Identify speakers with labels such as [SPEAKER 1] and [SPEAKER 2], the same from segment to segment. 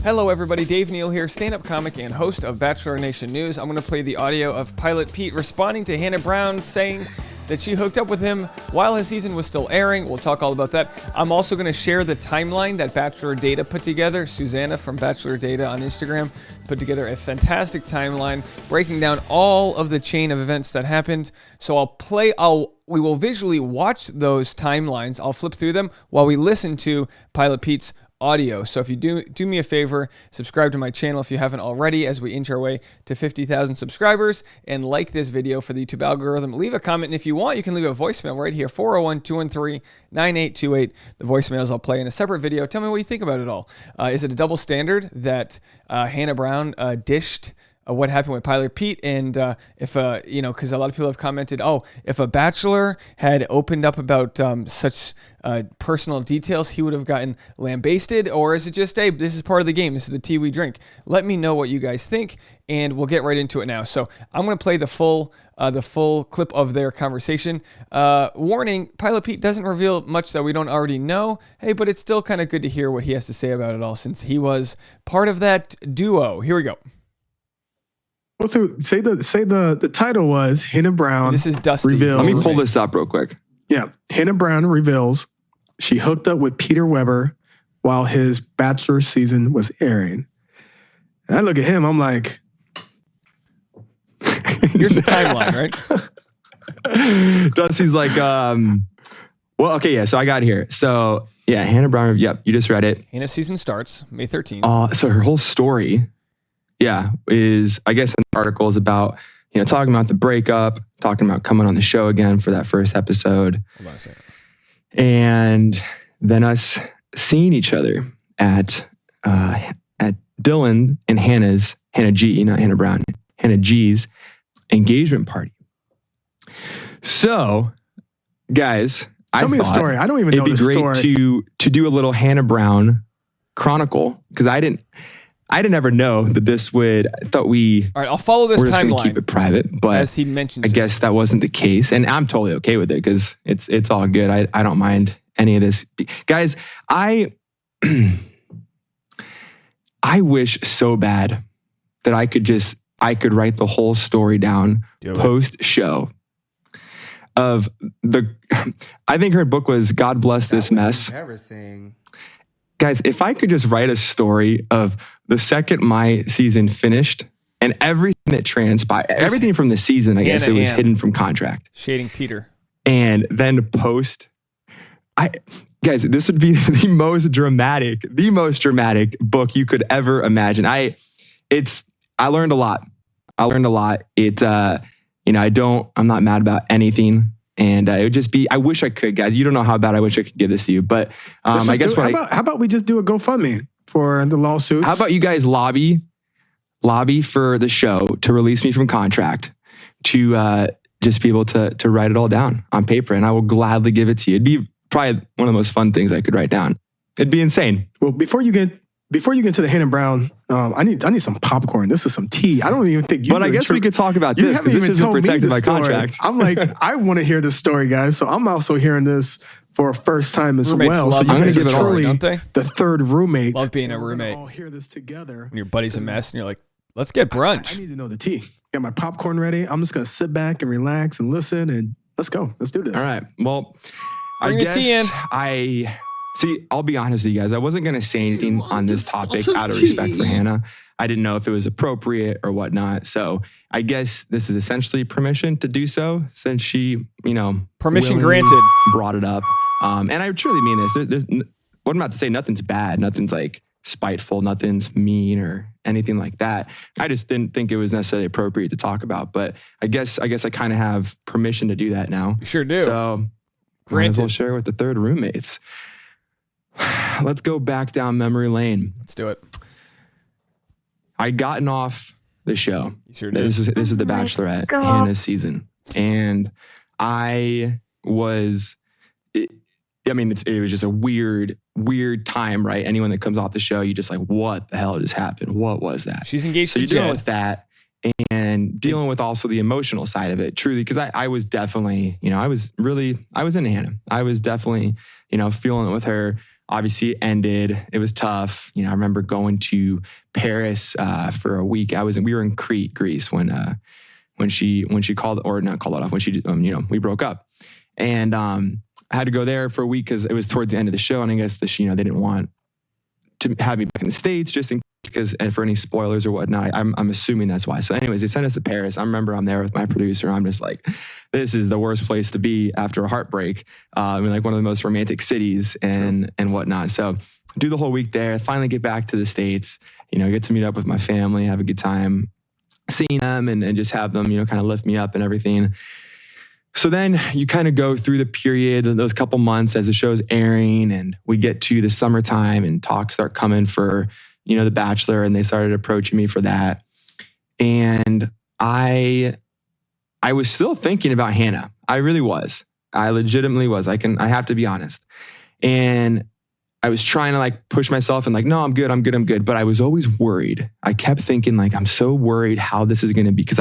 [SPEAKER 1] Hello everybody, Dave Neal here, stand-up comic and host of Bachelor Nation News. I'm going to play the audio of Pilot Pete responding to Hannah Brown saying that she hooked up with him while his season was still airing. We'll talk all about that. I'm also going to share the timeline that Bachelor Data put together. Susanna from Bachelor Data on Instagram put together a fantastic timeline breaking down all of the chain of events that happened. So we will visually watch those timelines. I'll flip through them while we listen to Pilot Pete's audio. So if you do me a favor, subscribe to my channel if you haven't already as we inch our way to 50,000 subscribers, and like this video for the YouTube algorithm. Leave a comment, and if you want, you can leave a voicemail right here, 401-213-9828. The voicemails I'll play in a separate video. Tell me what you think about it all. Is it a double standard that Hannah Brown dished what happened with Pilot Pete? And if because a lot of people have commented, if a bachelor had opened up about such personal details, he would have gotten lambasted? Or is it just, hey, this is part of the game, this is the tea we drink? Let me know what you guys think, and we'll get right into it now. So I'm going to play the full clip of their conversation. Warning, Pilot Pete doesn't reveal much that we don't already know. Hey, but it's still kind of good to hear what he has to say about it all, since he was part of that duo. Here we go.
[SPEAKER 2] Say the title was Hannah Brown.
[SPEAKER 1] This is Dusty.
[SPEAKER 3] Let me pull this up real quick.
[SPEAKER 2] Yeah. Hannah Brown reveals she hooked up with Peter Weber while his Bachelor season was airing. And I look at him, I'm like...
[SPEAKER 1] Here's the timeline,
[SPEAKER 3] right? Dusty's like, so I got here. So, yeah, Hannah Brown, yep, you just read it.
[SPEAKER 1] Hannah's season starts May 13th.
[SPEAKER 3] So her whole story... is, I guess, in the article is about, talking about the breakup, talking about coming on the show again for that first episode.
[SPEAKER 1] Hold on a second.
[SPEAKER 3] And then us seeing each other at Dylan and Hannah G, not Hannah Brown, Hannah G's engagement party. So, guys,
[SPEAKER 2] tell me the story. I don't even know the story.
[SPEAKER 3] It'd be great to do a little Hannah Brown chronicle, because I didn't ever know that this would. I thought all right,
[SPEAKER 1] I'll follow this timeline.
[SPEAKER 3] Keep it private, but
[SPEAKER 1] as he mentions,
[SPEAKER 3] I guess that wasn't the case, and I'm totally okay with it because it's all good. I don't mind any of this, guys. I wish so bad that I could write the whole story down post show of the. I think her book was "God Bless This Mess."
[SPEAKER 4] Everything.
[SPEAKER 3] Guys, if I could just write a story of the second my season finished and everything that transpired, everything from the season, I guess it was hidden from contract.
[SPEAKER 1] Shading Peter.
[SPEAKER 3] And then post, guys, this would be the most dramatic book you could ever imagine. I learned a lot. I'm not mad about anything. And it would just be, I wish I could, guys. You don't know how bad I wish I could give this to you. But I guess
[SPEAKER 2] how about we just do a GoFundMe for the lawsuits?
[SPEAKER 3] How about you guys lobby for the show to release me from contract, to just be able to write it all down on paper, and I will gladly give it to you. It'd be probably one of the most fun things I could write down. It'd be insane.
[SPEAKER 2] Well, before you get to the Hannah Brown, I need some popcorn. This is some tea. I don't even think you.
[SPEAKER 3] But I guess we could talk about this because this isn't protected by contract.
[SPEAKER 2] I'm like, I want to hear this story, guys. So I'm also hearing this for a first time as
[SPEAKER 1] Roommates
[SPEAKER 2] well. So
[SPEAKER 1] love
[SPEAKER 2] you
[SPEAKER 1] it.
[SPEAKER 2] guys
[SPEAKER 1] Give
[SPEAKER 2] are
[SPEAKER 1] it all,
[SPEAKER 2] truly
[SPEAKER 1] don't they?
[SPEAKER 2] the third roommate.
[SPEAKER 1] Love being a roommate.
[SPEAKER 2] All hear this together.
[SPEAKER 1] When your buddy's a mess and you're like, let's get brunch.
[SPEAKER 2] I need to know the tea. Got my popcorn ready. I'm just gonna sit back and relax and listen, and let's go. Let's do this.
[SPEAKER 3] All right. Well,
[SPEAKER 1] Bring the tea in.
[SPEAKER 3] See, I'll be honest with you guys. I wasn't going to say anything on this topic out of respect for Hannah. I didn't know if it was appropriate or whatnot. So I guess this is essentially permission to do so, since she,
[SPEAKER 1] permission granted,
[SPEAKER 3] brought it up. And I truly mean this. What I'm about to say, nothing's bad. Nothing's like spiteful. Nothing's mean or anything like that. I just didn't think it was necessarily appropriate to talk about. But I guess I kind of have permission to do that now.
[SPEAKER 1] You sure do.
[SPEAKER 3] So might as well share with the third roommates. Let's go back down memory lane.
[SPEAKER 1] Let's do it.
[SPEAKER 3] I'd gotten off the show.
[SPEAKER 1] You sure did.
[SPEAKER 3] This is the Bachelorette Hannah's season, and I was. It was just a weird time, right? Anyone that comes off the show, you just like, what the hell just happened? What was that?
[SPEAKER 1] She's engaged
[SPEAKER 3] so
[SPEAKER 1] to
[SPEAKER 3] you're dealing with that, and dealing with also the emotional side of it. Truly, because I was definitely, I was into Hannah. I was definitely, feeling it with her. obviously it ended. It was tough. I remember going to Paris for a week. We were in Crete, Greece when she called, or not called it off, when she, we broke up. And I had to go there for a week because it was towards the end of the show. And I guess they didn't want to have me back in the States just in because, and for any spoilers or whatnot, I'm assuming that's why. So anyways, they sent us to Paris. I remember I'm there with my producer. I'm just like, this is the worst place to be after a heartbreak. Like one of the most romantic cities and whatnot. So do the whole week there, finally get back to the States, get to meet up with my family, have a good time seeing them and just have them, kind of lift me up and everything. So then you kind of go through the period, those couple months as the show's airing, and we get to the summertime and talks start coming for, The Bachelor, and they started approaching me for that. And I was still thinking about Hannah. I really was. I legitimately was. I have to be honest. And I was trying to like push myself and like, no, I'm good. But I was always worried. I kept thinking like, I'm so worried how this is going to be. Because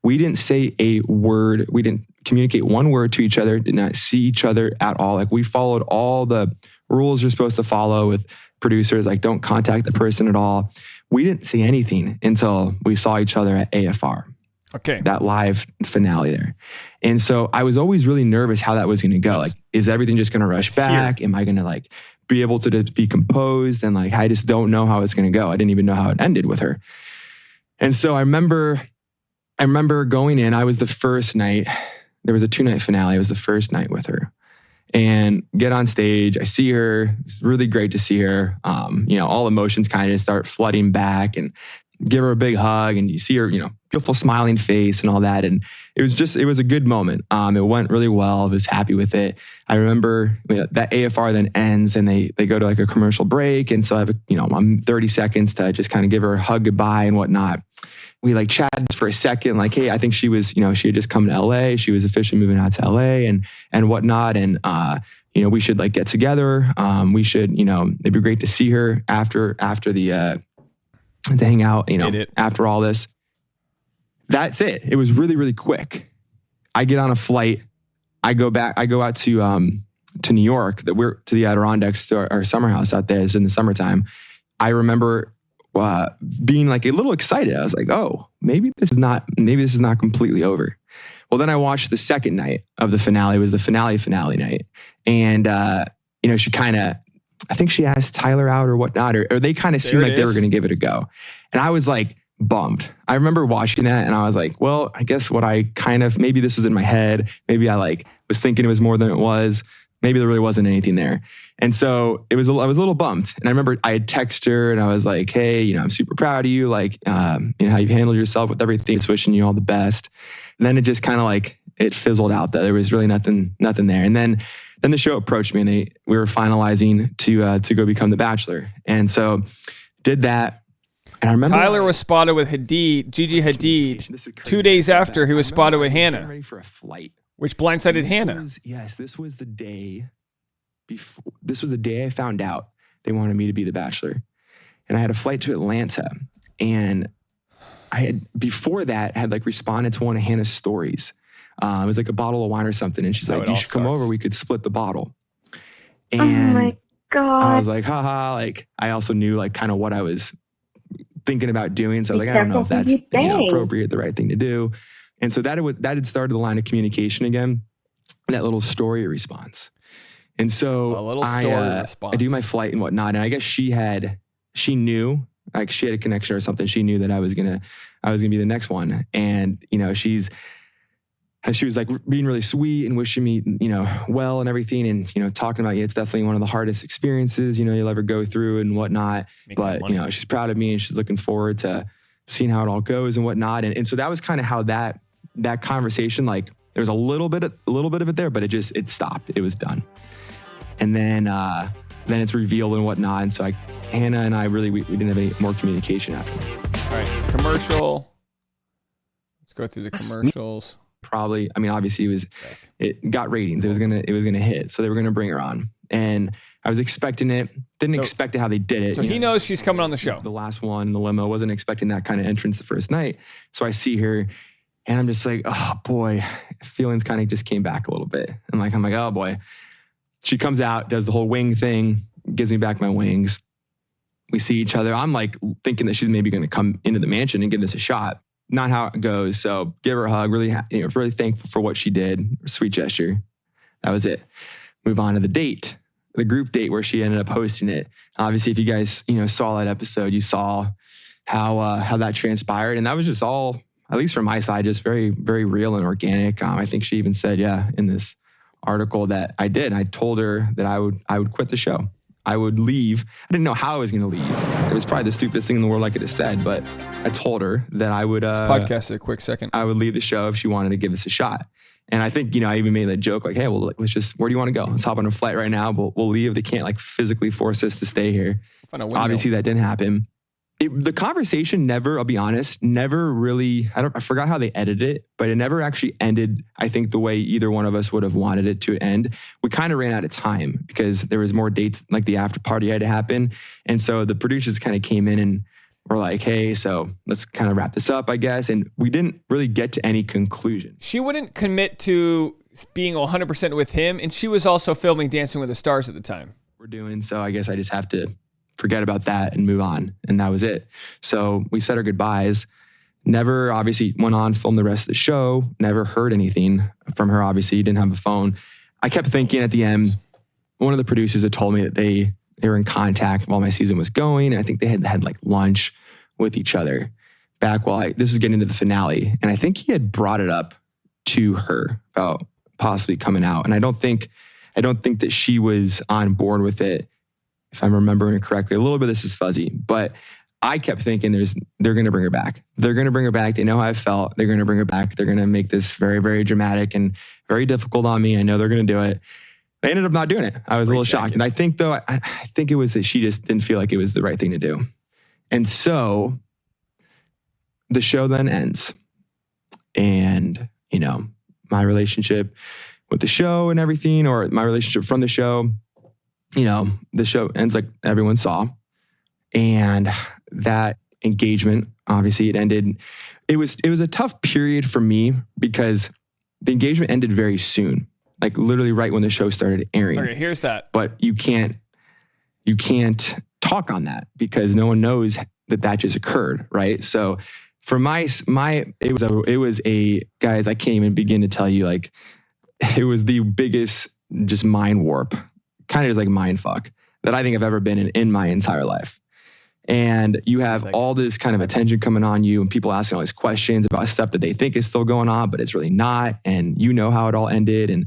[SPEAKER 3] we didn't say a word. We didn't communicate one word to each other, did not see each other at all. Like we followed all the rules you're supposed to follow with producers, like don't contact the person at all. We didn't see anything until we saw each other at AFR.
[SPEAKER 1] Okay.
[SPEAKER 3] That live finale there. And so I was always really nervous how that was going to go. Like, is everything just going to rush back? Am I going to like be able to just be composed? And like, I just don't know how it's going to go. I didn't even know how it ended with her. And so I remember going in, I was the first night, there was a 2-night finale. It was the first night with her. And get on stage, I see her. It's really great to see her. All emotions kind of start flooding back and give her a big hug. And you see her, beautiful smiling face and all that. And it was a good moment. It went really well. I was happy with it. I remember that AFR then ends and they go to like a commercial break. And so I have, I'm 30 seconds to just kind of give her a hug goodbye and whatnot. We like chatted for a second, like, hey, I think she was, she had just come to LA. She was officially moving out to LA and whatnot. And, we should like get together. We should, it'd be great to see her after the, to hang out, after all this. That's it. It was really, really quick. I get on a flight. I go out to New York, we're to the Adirondacks, to our summer house out there. It's in the summertime. I remember being like a little excited. I was like, oh, maybe this is not completely over. Well, then I watched the second night of the finale. It was the finale night. And, she kind of, I think she asked Tyler out or whatnot, or they kind of seemed like they were going to give it a go. And I was like bummed. I remember watching that and I was like, well, I guess maybe this was in my head. Maybe I like was thinking it was more than it was. Maybe there really wasn't anything there. And so I was a little bummed. And I remember I had texted her and I was like, hey, I'm super proud of you. Like, how you've handled yourself with everything. Just wishing you all the best. And then it just kind of like, it fizzled out that there was really nothing there. And then the show approached me and we were finalizing to go become the Bachelor. And so did that. And I remember
[SPEAKER 1] Tyler was spotted with Gigi Hadid 2 days after he was spotted with Hannah.
[SPEAKER 3] Ready for a flight.
[SPEAKER 1] Which blindsided Hannah.
[SPEAKER 3] This was the day before. This was the day I found out they wanted me to be the Bachelor. And I had a flight to Atlanta. And I had, before that, had like responded to one of Hannah's stories. It was like a bottle of wine or something. And she's like, you should come over. We could split the bottle. And
[SPEAKER 4] oh my God.
[SPEAKER 3] I was like, haha. Like, I also knew like kind of what I was thinking about doing. So I was like, I don't know if that's appropriate, the right thing to do. And so that had started the line of communication again, that little story response. And so I do my flight and whatnot. And I guess she knew, like she had a connection or something. She knew that I was gonna be the next one. And, she was like being really sweet and wishing me, well and everything. And, talking about, it's definitely one of the hardest experiences, you'll ever go through and whatnot. But, she's proud of me and she's looking forward to seeing how it all goes and whatnot. And so that was kind of how that conversation, like there was a little bit of it there, but it stopped. It was done. And then it's revealed and whatnot. And so Hannah and I we didn't have any more communication after that.
[SPEAKER 1] All right, commercial. Let's go through the commercials.
[SPEAKER 3] Probably, obviously it got ratings. It was gonna hit. So they were gonna bring her on. And I was expecting it. Didn't expect it how they did it.
[SPEAKER 1] So he knows she's coming on the show.
[SPEAKER 3] The last one in the limo. Wasn't expecting that kind of entrance the first night. So I see her and I'm just like, oh boy, feelings kind of just came back a little bit. I'm like, oh boy. She comes out, does the whole wing thing. gives me back my wings. We see each other. I'm like thinking that she's maybe going to come into the mansion and give this a shot. Not how it goes. So give her a hug. Really, really thankful for what she did. Sweet gesture. That was it. Move on to the date, the group date where she ended up hosting it. Obviously, if you guys saw that episode, you saw how that transpired, and that was just all, at least from my side, just very, very real and organic. I think she even said, in this article that I did. I told her that I would quit the show. I would leave. I didn't know how I was going to leave. It was probably the stupidest thing in the world I could have said, but I told her that I would.
[SPEAKER 1] This podcast, a quick second.
[SPEAKER 3] I would leave the show if she wanted to give us a shot. And I think, I even made that joke like, hey, well, let's just, where do you want to go? Let's hop on a flight right now. We'll leave. They can't like physically force us to stay here. Obviously, that didn't happen. The conversation never, I'll be honest, never really, I forgot how they edited it, but it never actually ended, I think, the way either one of us would have wanted it to end. We kind of ran out of time because there was more dates, like the after party had to happen. And so the producers kind of came in and were like, hey, so let's kind of wrap this up, I guess. And we didn't really get to any conclusion.
[SPEAKER 1] She wouldn't commit to being 100% with him. And she was also filming Dancing with the Stars at the time.
[SPEAKER 3] We're doing, so I guess I just have to forget about that and move on. And that was it. So we said our goodbyes. Never obviously went on, filmed the rest of the show. Never heard anything from her. Obviously, didn't have a phone. I kept thinking at the end, one of the producers had told me that they were in contact while my season was going. And I think they had like lunch with each other back while this was getting into the finale. And I think he had brought it up to her about possibly coming out. And I don't think that she was on board with it. If I'm remembering it correctly, a little bit of this is fuzzy, but I kept thinking they're going to bring her back. They're going to bring her back. They know how I felt. They're going to bring her back. They're going to make this very, very dramatic and very difficult on me. I know they're going to do it. They ended up not doing it. I was a little shocked. And I think though, I think it was that she just didn't feel like it was the right thing to do. And so the show then ends. And, my relationship with the show and everything, or my relationship from the show, the show ends like everyone saw. And that engagement, obviously it ended. It was a tough period for me because the engagement ended very soon, like literally right when the show started airing.
[SPEAKER 1] Okay, here's that. But
[SPEAKER 3] you can't talk on that because no one knows that just occurred, right? So for it was a guys, I can't even begin to tell you, like it was the biggest just mind warp, kind of just like mind fuck that I think I've ever been in my entire life. And you have all this kind of attention coming on you and people asking all these questions about stuff that they think is still going on, but it's really not. And you know how it all ended. And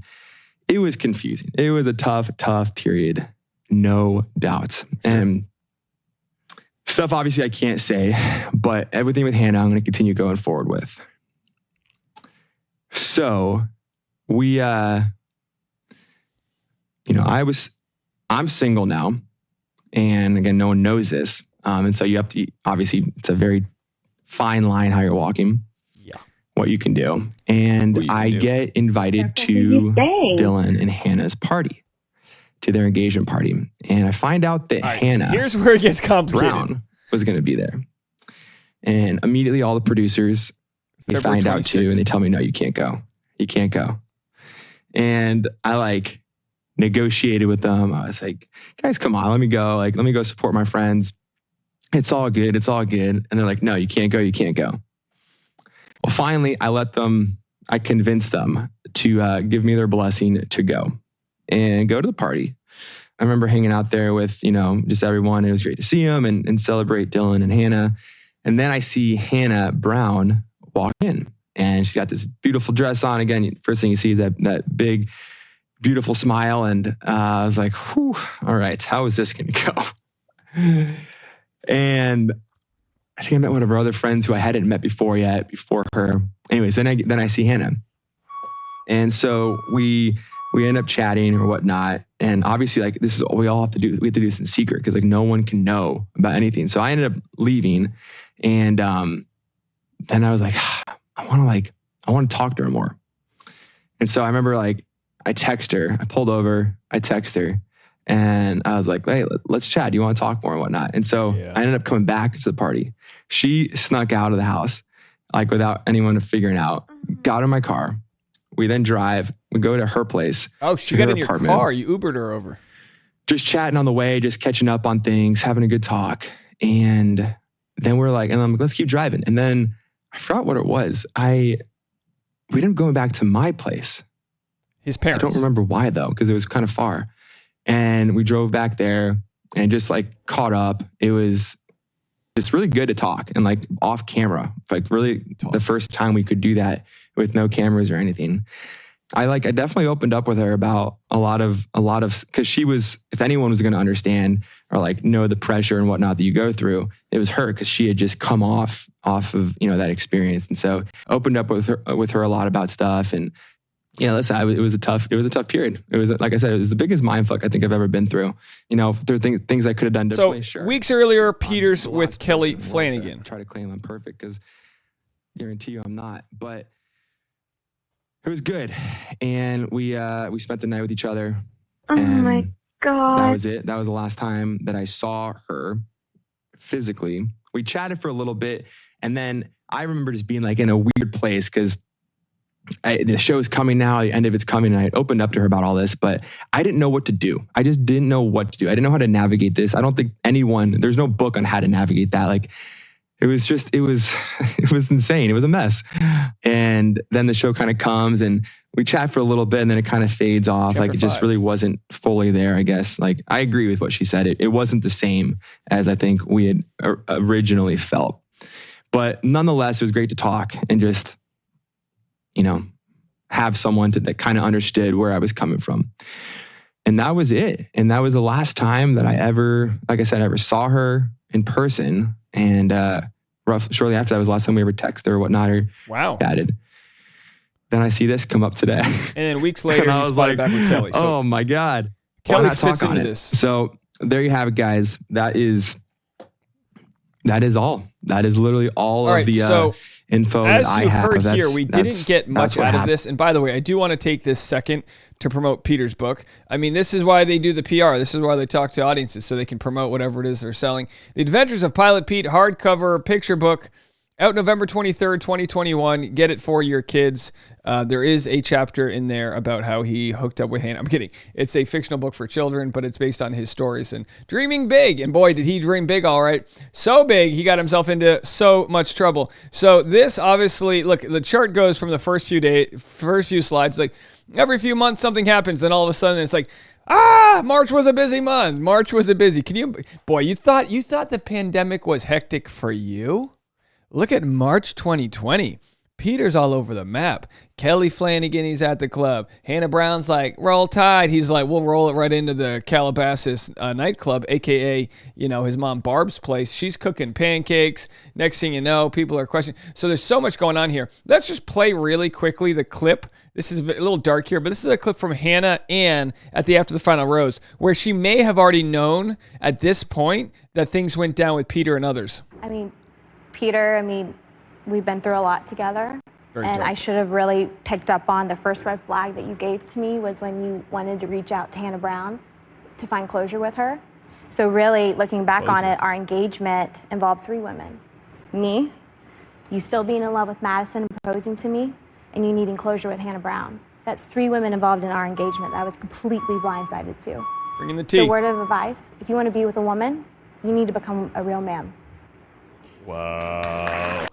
[SPEAKER 3] it was confusing. It was a tough period, no doubt. And stuff obviously I can't say, but everything with Hannah, I'm going to continue going forward with. So we, I'm single now. And again, no one knows this. And so you have to, obviously, it's a very fine line how you're walking. Yeah. What you can do. And I get invited to Dylan and Hannah's party, to their engagement party. And I find out that Hannah,
[SPEAKER 1] here's where it gets complicated,
[SPEAKER 3] Brown was going to be there. And immediately all the producers, they find out too, and they tell me, no, you can't go. You can't go. And I negotiated with them. I was like, guys, come on, let me go. Let me go support my friends. It's all good. It's all good. And they're like, no, you can't go. You can't go. Well, finally, I convinced them to give me their blessing to go and go to the party. I remember hanging out there with, just everyone. It was great to see them and celebrate Dylan and Hannah. And then I see Hannah Brown walk in and she's got this beautiful dress on. Again, first thing you see is that big, beautiful smile. And I was like, whew, all right, how is this going to go? And I think I met one of her other friends who I hadn't met before her. Anyways, then I see Hannah. And so we end up chatting or whatnot. And obviously, this is what we all have to do. We have to do this in secret because no one can know about anything. So I ended up leaving. And then I was like, I want to talk to her more. And so I remember I text her. I pulled over. I text her. And I was like, hey, let's chat. Do you want to talk more and whatnot? And so I ended up coming back to the party. She snuck out of the house, without anyone figuring out. Got in my car. We then drive. We go to her place.
[SPEAKER 1] Oh, she got in your car. You Ubered her over.
[SPEAKER 3] just chatting on the way, just catching up on things, having a good talk. And then we're like, and I'm like, let's keep driving. And then I forgot what it was. We ended up going back to my place.
[SPEAKER 1] His parents.
[SPEAKER 3] I don't remember why though, because it was kind of far. And we drove back there and just like caught up. It was just really good to talk and like off camera. Like really the first time we could do that with no cameras or anything. I definitely opened up with her about a lot of, cause she was, if anyone was going to understand or like know the pressure and whatnot that you go through, it was her, cause she had just come off of, that experience. And so opened up with her a lot about stuff. And yeah, listen, it was a tough period. It was, like I said, it was the biggest mindfuck I think I've ever been through. There are things I could have done differently.
[SPEAKER 1] So
[SPEAKER 3] sure.
[SPEAKER 1] Weeks earlier, Peter's with Kelly Flanagan.
[SPEAKER 3] Try to claim I'm perfect because guarantee you I'm not, but it was good. And we spent the night with each other.
[SPEAKER 4] Oh my God.
[SPEAKER 3] That was it. That was the last time that I saw her physically. We chatted for a little bit. And then I remember just being like in a weird place because the show's coming now. The end of it's coming. And I opened up to her about all this, but I didn't know what to do. I just didn't know what to do. I didn't know how to navigate this. I don't think there's no book on how to navigate that. Like, it was insane. It was a mess. And then the show kind of comes and we chat for a little bit and then it kind of fades off.
[SPEAKER 1] Chapter
[SPEAKER 3] like it just
[SPEAKER 1] 5.
[SPEAKER 3] really wasn't fully there, I guess. Like I agree with what she said. It wasn't the same as I think we had originally felt. But nonetheless, it was great to talk and just, have someone that kind of understood where I was coming from. And that was it. And that was the last time that I ever saw her in person. And shortly after that was the last time we ever texted or whatnot or chatted. Then I see this come up today.
[SPEAKER 1] And then weeks later,
[SPEAKER 3] I
[SPEAKER 1] he
[SPEAKER 3] was
[SPEAKER 1] spotted
[SPEAKER 3] like,
[SPEAKER 1] back with Kelly. So
[SPEAKER 3] oh my God.
[SPEAKER 1] Kelly
[SPEAKER 3] not
[SPEAKER 1] fits
[SPEAKER 3] talk on
[SPEAKER 1] into
[SPEAKER 3] it?
[SPEAKER 1] this.
[SPEAKER 3] So there you have it, guys. That is all. That is literally all of the info that I have.
[SPEAKER 1] As you heard here, we didn't get much out of this. And by the way, I do want to take this second to promote Peter's book. I mean, this is why they do the PR. This is why they talk to audiences so they can promote whatever it is they're selling. The Adventures of Pilot Pete hardcover picture book out November 23rd, 2021. Get it for your kids. There is a chapter in there about how he hooked up with Hannah. I'm kidding. It's a fictional book for children, but it's based on his stories and dreaming big. And boy, did he dream big, all right. So big, he got himself into so much trouble. So this obviously, look, the chart goes from the first few slides, like every few months something happens, and all of a sudden it's like, March was a busy month. You thought the pandemic was hectic for you? Look at March 2020. Peter's all over the map. Kelly Flanagan, he's at the club. Hannah Brown's like, roll tide. He's like, we'll roll it right into the Calabasas nightclub, a.k.a., his mom Barb's place. She's cooking pancakes. Next thing you know, people are questioning. So there's so much going on here. Let's just play really quickly the clip. This is a little dark here, but this is a clip from Hannah Ann at the After the Final Rose, where she may have already known at this point that things went down with Peter and others.
[SPEAKER 4] Peter, we've been through a lot together.
[SPEAKER 1] Very
[SPEAKER 4] and
[SPEAKER 1] dark.
[SPEAKER 4] I should have really picked up on the first red flag that you gave to me was when you wanted to reach out to Hannah Brown to find closure with her. So really, looking back on it, our engagement involved 3 women. Me, you still being in love with Madison and proposing to me, and you needing closure with Hannah Brown. That's 3 women involved in our engagement that I was completely blindsided to.
[SPEAKER 1] Bringing the tea.
[SPEAKER 4] So word of advice, if you want to be with a woman, you need to become a real man.
[SPEAKER 1] Whoa.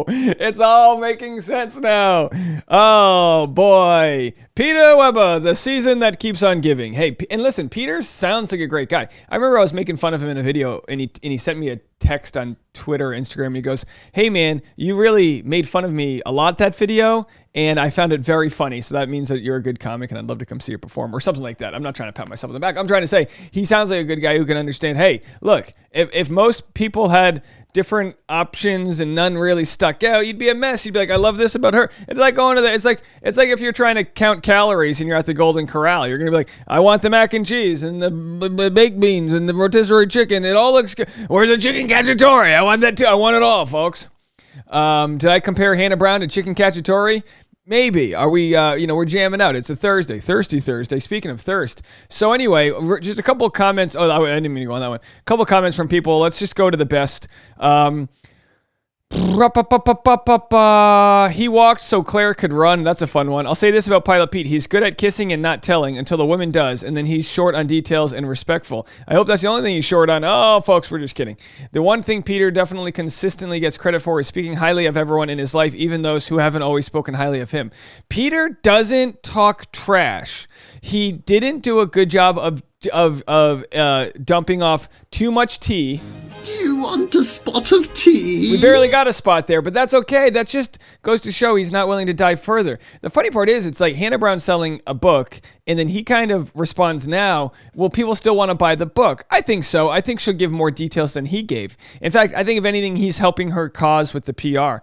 [SPEAKER 1] It's all making sense now. Oh, boy. Peter Weber, the season that keeps on giving. Hey, and listen, Peter sounds like a great guy. I remember I was making fun of him in a video, and he sent me a text on Twitter, Instagram, and he goes, hey, man, you really made fun of me a lot that video, and I found it very funny. So that means that you're a good comic, and I'd love to come see you perform, or something like that. I'm not trying to pat myself on the back. I'm trying to say he sounds like a good guy who can understand, hey, look, if most people had different options and none really stuck out, you'd be a mess. You'd be like, I love this about her. It's like going to it's like if you're trying to count calories and you're at the Golden Corral. You're going to be like, I want the mac and cheese and the baked beans and the rotisserie chicken. It all looks good. Where's the chicken cacciatore? I want that too. I want it all, folks. Did I compare Hannah Brown to chicken cacciatore? Maybe. Are we, we're jamming out. It's a Thursday. Thirsty Thursday. Speaking of thirst. So anyway, just a couple of comments. Oh, I didn't mean to go on that one. A couple of comments from people. Let's just go to the best. He walked so Claire could run. That's a fun one. I'll say this about Pilot Pete. He's good at kissing and not telling until the woman does, and then he's short on details and respectful. I hope that's the only thing he's short on. Oh, folks, we're just kidding. The one thing Peter definitely consistently gets credit for is speaking highly of everyone in his life, even those who haven't always spoken highly of him. Peter doesn't talk trash. He didn't do a good job of dumping off too much tea.
[SPEAKER 5] Do you want a spot of tea?
[SPEAKER 1] We barely got a spot there, but that's okay. That just goes to show he's not willing to dive further. The funny part is, it's like Hannah Brown selling a book, and then he kind of responds now, will people still want to buy the book? I think so. I think she'll give more details than he gave. In fact, I think if anything, he's helping her cause with the PR.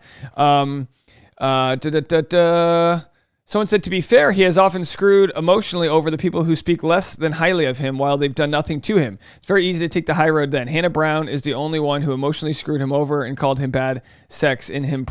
[SPEAKER 1] Someone said, to be fair, he has often screwed emotionally over the people who speak less than highly of him while they've done nothing to him. It's very easy to take the high road then. Hannah Brown is the only one who emotionally screwed him over and called him bad sex, and he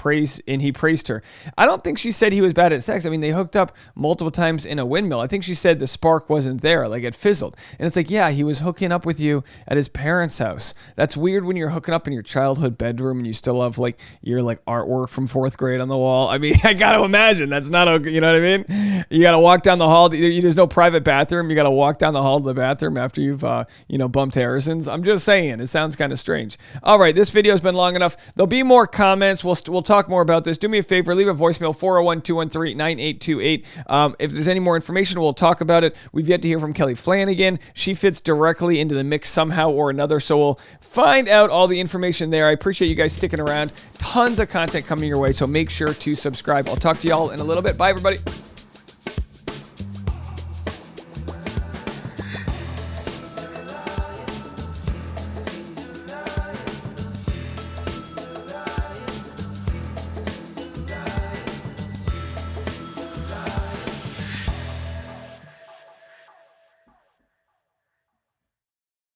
[SPEAKER 1] praised her. I don't think she said he was bad at sex. I mean, they hooked up multiple times in a windmill. I think she said the spark wasn't there, like it fizzled. And it's like, yeah, he was hooking up with you at his parents' house. That's weird when you're hooking up in your childhood bedroom and you still have like your like artwork from 4th grade on the wall. I mean, I got to imagine that's not okay. You know what I mean? You got to walk down the hall. There's no private bathroom. You got to walk down the hall to the bathroom after you've, bumped Harrison's. I'm just saying, it sounds kind of strange. All right, this video's been long enough. There'll be more comments. We'll talk more about this. Do me a favor, leave a voicemail, 401-213-9828. If there's any more information, we'll talk about it. We've yet to hear from Kelly Flanagan. She fits directly into the mix somehow or another, so we'll find out all the information there. I appreciate you guys sticking around. Tons of content coming your way, so make sure to subscribe. I'll talk to y'all in a little bit. Bye, everybody.